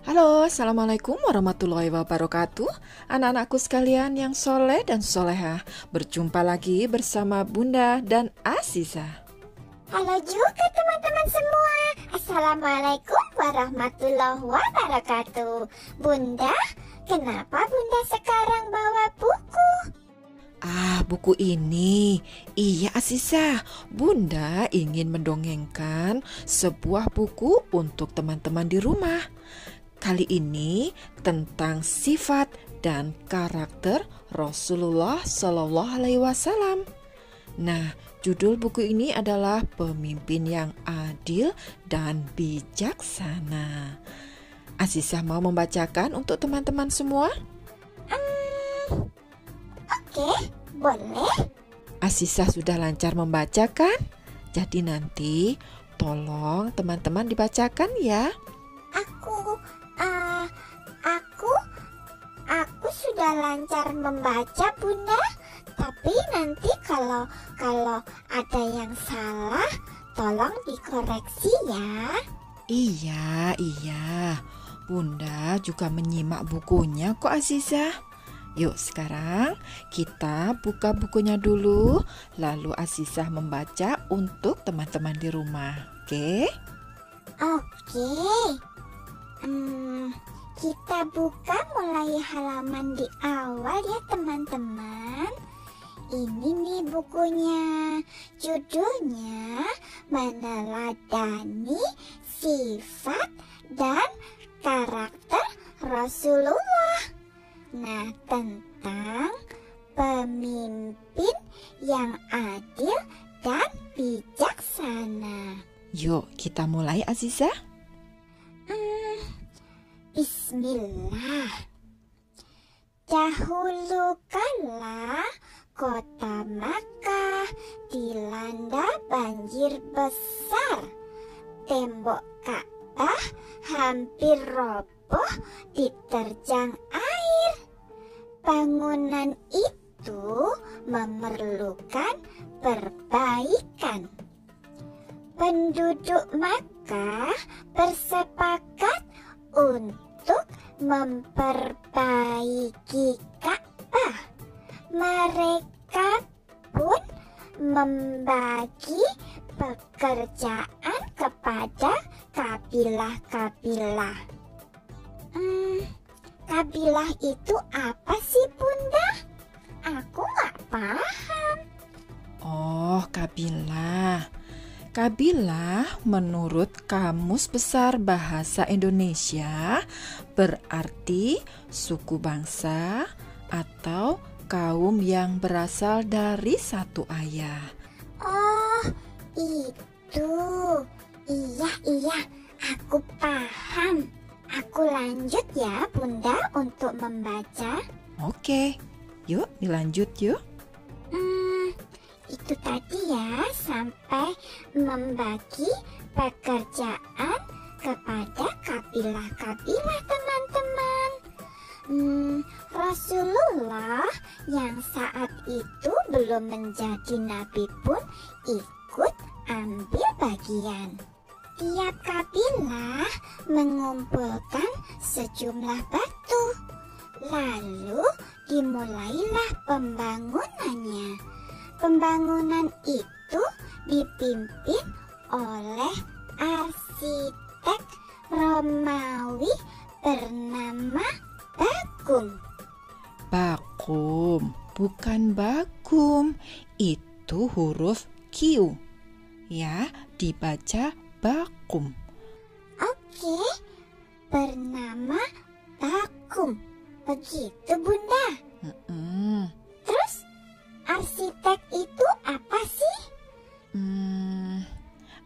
Halo, Assalamualaikum warahmatullahi wabarakatuh. Anak-anakku sekalian yang soleh dan solehah, berjumpa lagi bersama Bunda dan Aziza. Halo juga teman-teman semua. Assalamualaikum warahmatullahi wabarakatuh. Bunda, kenapa Bunda sekarang bawa buku? Buku ini. Iya, Aziza. Bunda ingin mendongengkan sebuah buku untuk teman-teman di rumah. Kali ini tentang sifat dan karakter Rasulullah Shallallahu Alaihi Wasallam. Nah, judul buku ini adalah Pemimpin yang Adil dan Bijaksana. Aziza mau membacakan untuk teman-teman semua? Oke, boleh. Aziza sudah lancar membacakan, jadi nanti tolong teman-teman dibacakan ya. Aku sudah lancar membaca, Bunda. Tapi nanti kalau ada yang salah, tolong dikoreksi ya. Iya. Bunda juga menyimak bukunya kok, Aziza. Yuk sekarang kita buka bukunya dulu, lalu Aziza membaca untuk teman-teman di rumah. Oke? Oke. Kita buka mulai halaman di awal ya teman-teman. Ini nih bukunya. Judulnya Meneladani Sifat dan Karakter Rasulullah. Nah, tentang pemimpin yang adil dan bijaksana. Yuk kita mulai, Aziza. Bismillah. Dahulu kala kota Makkah dilanda banjir besar. Tembok Ka'bah hampir roboh diterjang air. Bangunan itu memerlukan perbaikan. Penduduk Makkah bersepakat untuk memperbaiki Ka'bah. Mereka pun membagi pekerjaan kepada kabilah-kabilah. Kabilah itu apa sih, Bunda? Aku nggak paham. Oh, kabilah. Kabilah menurut Kamus Besar Bahasa Indonesia berarti suku bangsa atau kaum yang berasal dari satu ayah. Oh, itu. Iya, aku paham. Aku lanjut ya, Bunda, untuk membaca. Oke, yuk dilanjut yuk. Itu tadi ya, sampai membagi pekerjaan kepada kabilah-kabilah teman-teman. Rasulullah yang saat itu belum menjadi nabi pun ikut ambil bagian. Tiap kabilah mengumpulkan sejumlah batu. Lalu dimulailah pembangunannya. Pembangunan itu dipimpin oleh arsitek Romawi bernama Bagum. Bakum, bukan bagum. Itu huruf Q. Ya, dibaca bakum. Oke, bernama Bagum. Begitu, Bunda. Terus, arsitek itu apa sih?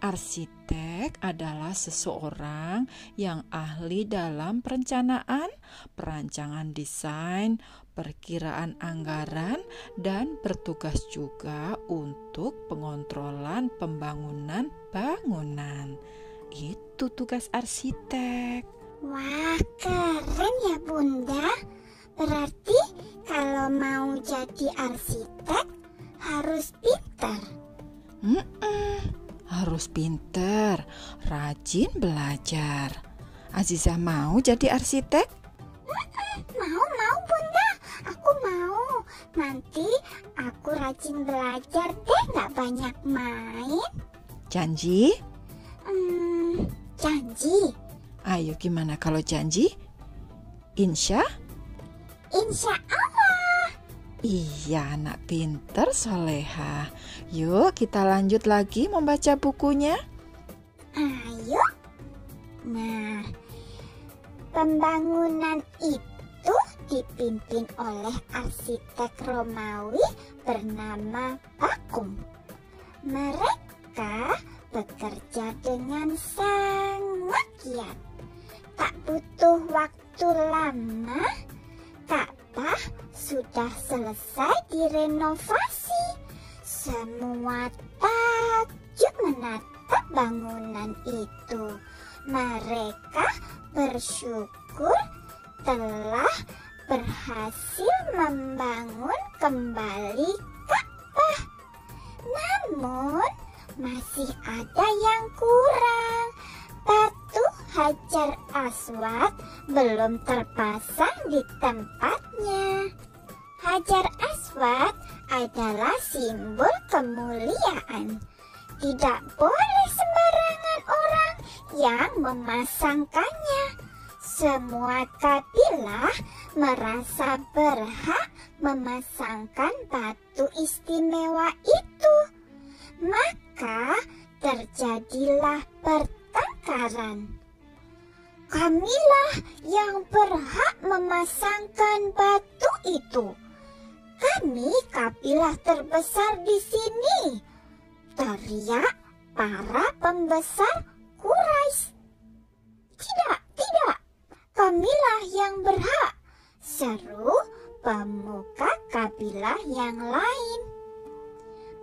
Arsitek adalah seseorang yang ahli dalam perencanaan, perancangan desain, perkiraan anggaran, dan bertugas juga untuk pengontrolan pembangunan bangunan. Itu tugas arsitek. Wah, keren ya, Bunda. Berarti kalau mau jadi arsitek harus pintar. Harus pinter, rajin belajar. Azizah mau jadi arsitek? Mau Bunda, aku mau. Nanti aku rajin belajar deh, gak banyak main. Janji? Janji. Ayo gimana kalau janji? Insya? Insya Allah. Iya, anak pinter soleha. Yuk kita lanjut lagi membaca bukunya. Ayo. Nah, pembangunan itu dipimpin oleh arsitek Romawi bernama Bakum. Mereka bekerja dengan sangat giat. Tak butuh waktu lama, Ka'bah sudah selesai direnovasi. Semua takjub menatap bangunan itu. Mereka bersyukur telah berhasil membangun kembali Ka'bah. Namun masih ada yang kurang. Batu Hajar Aswad belum terpasang di tempatnya. Hajar Aswad adalah simbol kemuliaan. Tidak boleh sembarangan orang yang memasangkannya. Semua kabilah merasa berhak memasangkan batu istimewa itu. Maka terjadilah pertengkaran. Kamilah yang berhak memasangkan batu itu. Kami kabilah terbesar di sini, teriak para pembesar Quraisy. Tidak, kamilah yang berhak, seru pemuka kabilah yang lain.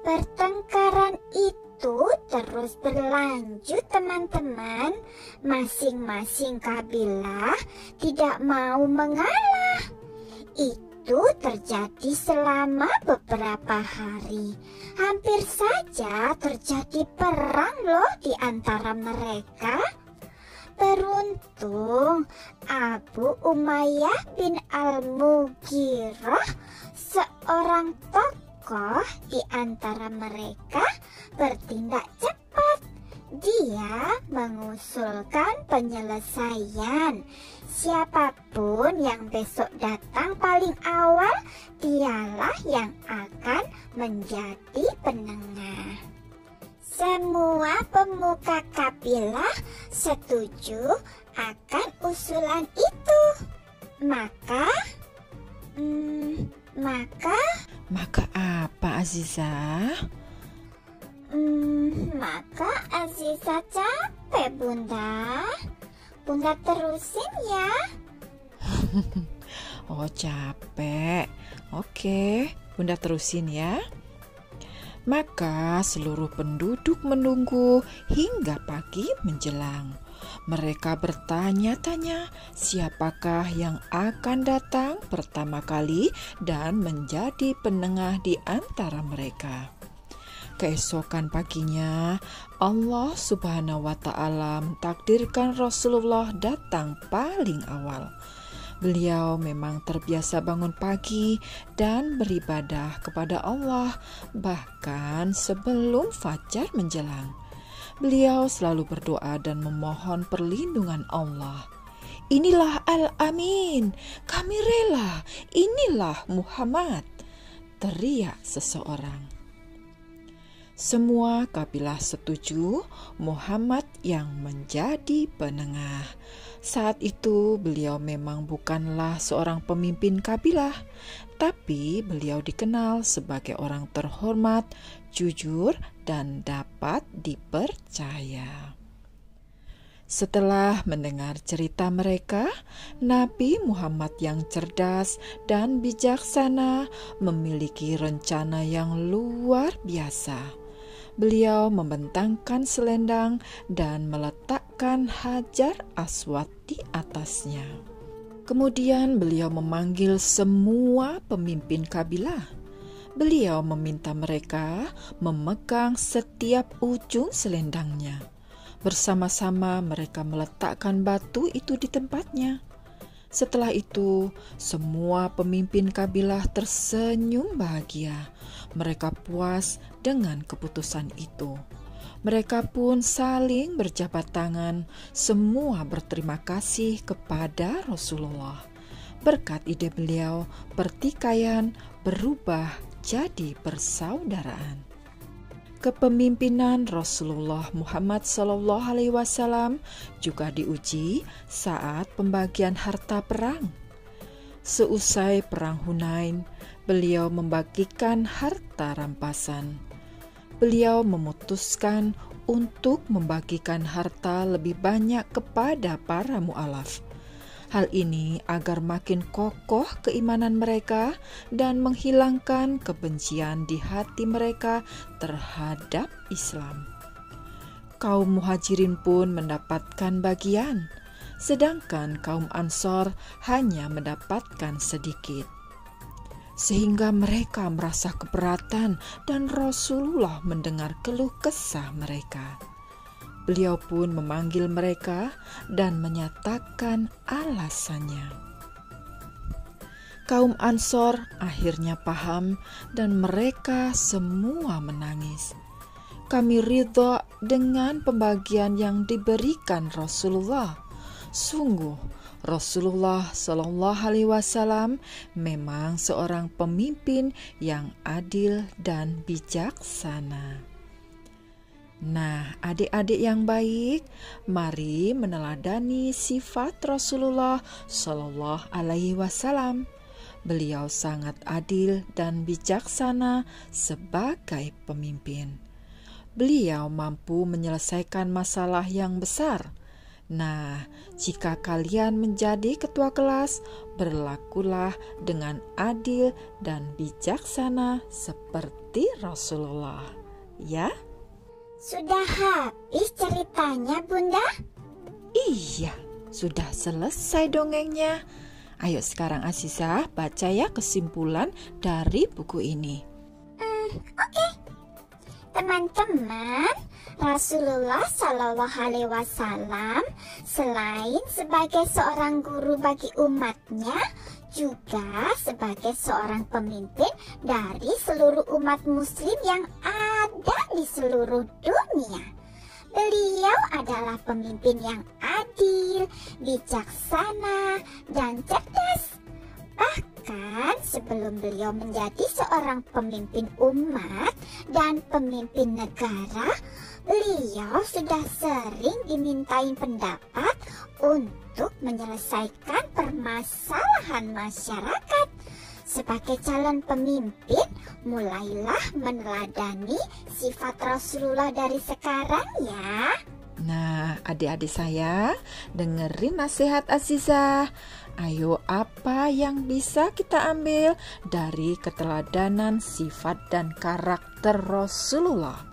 Pertengkaran itu terus berlanjut, teman-teman. Masing-masing kabilah tidak mau mengalah. Itu terjadi selama beberapa hari. Hampir saja terjadi perang loh di antara mereka. Beruntung Abu Umayyah bin Al-Mughirah, seorang tokoh di antara mereka, bertindak cepat. Dia mengusulkan penyelesaian. Siapapun yang besok datang paling awal, dialah yang akan menjadi penengah. Semua pemuka kabilah setuju akan usulan itu. Maka apa, Azizah? Maka Azizah capek, Bunda. Bunda terusin ya. Oh, capek. Oke, Bunda terusin ya. Maka seluruh penduduk menunggu hingga pagi menjelang. Mereka bertanya-tanya siapakah yang akan datang pertama kali dan menjadi penengah di antara mereka. Keesokan paginya, Allah Subhanahu wa Ta'ala mentakdirkan Rasulullah datang paling awal. Beliau memang terbiasa bangun pagi dan beribadah kepada Allah, bahkan sebelum fajar menjelang. Beliau selalu berdoa dan memohon perlindungan Allah. Inilah Al-Amin, kami rela, inilah Muhammad, teriak seseorang. Semua kabilah setuju Muhammad yang menjadi penengah. Saat itu beliau memang bukanlah seorang pemimpin kabilah, tapi beliau dikenal sebagai orang terhormat, jujur, dan dapat dipercaya. Setelah mendengar cerita mereka, Nabi Muhammad yang cerdas dan bijaksana memiliki rencana yang luar biasa. Beliau membentangkan selendang dan meletakkan Hajar Aswad di atasnya. Kemudian beliau memanggil semua pemimpin kabilah. Beliau meminta mereka memegang setiap ujung selendangnya. Bersama-sama mereka meletakkan batu itu di tempatnya. Setelah itu, semua pemimpin kabilah tersenyum bahagia. Mereka puas dengan keputusan itu. Mereka pun saling berjabat tangan, semua berterima kasih kepada Rasulullah. Berkat ide beliau, pertikaian berubah jadi persaudaraan. Kepemimpinan Rasulullah Muhammad SAW juga diuji saat pembagian harta perang. Seusai perang Hunain, beliau membagikan harta rampasan. Beliau memutuskan untuk membagikan harta lebih banyak kepada para mu'alaf. Hal ini agar makin kokoh keimanan mereka dan menghilangkan kebencian di hati mereka terhadap Islam. Kaum Muhajirin pun mendapatkan bagian, sedangkan kaum Ansor hanya mendapatkan sedikit. Sehingga mereka merasa keberatan dan Rasulullah mendengar keluh kesah mereka. Beliau pun memanggil mereka dan menyatakan alasannya. Kaum Ansor akhirnya paham dan mereka semua menangis. Kami ridha dengan pembagian yang diberikan Rasulullah. Sungguh, Rasulullah SAW memang seorang pemimpin yang adil dan bijaksana. Nah, adik-adik yang baik, mari meneladani sifat Rasulullah Shallallahu Alaihi Wasallam. Beliau sangat adil dan bijaksana sebagai pemimpin. Beliau mampu menyelesaikan masalah yang besar. Nah, jika kalian menjadi ketua kelas, berlakulah dengan adil dan bijaksana seperti Rasulullah, ya. Sudah habis ceritanya, Bunda? Iya, sudah selesai dongengnya. Ayo sekarang Azizah baca ya kesimpulan dari buku ini. Oke. Teman-teman, Rasulullah Shallallahu Alaihi Wasallam selain sebagai seorang guru bagi umatnya, juga sebagai seorang pemimpin dari seluruh umat muslim yang ada di seluruh dunia. Beliau adalah pemimpin yang adil, bijaksana, dan cerdas. Bahkan sebelum beliau menjadi seorang pemimpin umat dan pemimpin negara, beliau sudah sering dimintain pendapat untuk menyelesaikan permasalahan masyarakat. Sebagai calon pemimpin, mulailah meneladani sifat Rasulullah dari sekarang ya. Nah, adik-adik saya, dengerin nasihat Azizah. Ayo, apa yang bisa kita ambil dari keteladanan sifat dan karakter Rasulullah?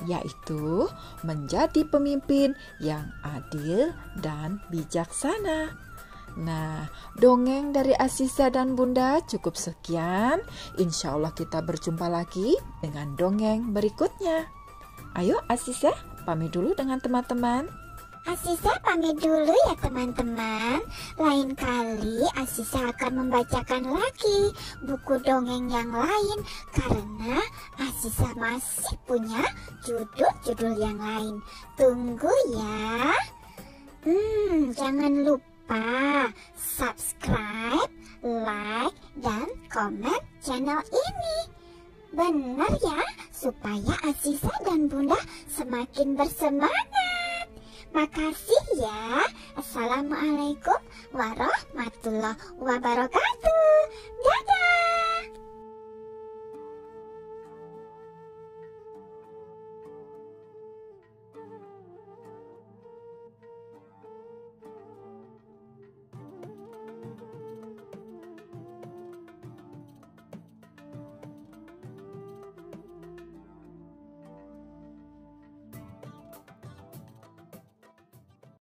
Yaitu menjadi pemimpin yang adil dan bijaksana. Nah, dongeng dari Azizah dan Bunda cukup sekian. Insya Allah kita berjumpa lagi dengan dongeng berikutnya. Ayo Azizah, pamit dulu dengan teman-teman. Azizah pamit dulu ya teman-teman. Lain kali Azizah akan membacakan lagi buku dongeng yang lain, karena Azizah masih punya judul-judul yang lain. Tunggu ya. Jangan lupa subscribe, like, dan komen channel ini. Benar ya, supaya Azizah dan Bunda semakin bersemangat. Makasih ya. Assalamualaikum warahmatullahi wabarakatuh. Dadah.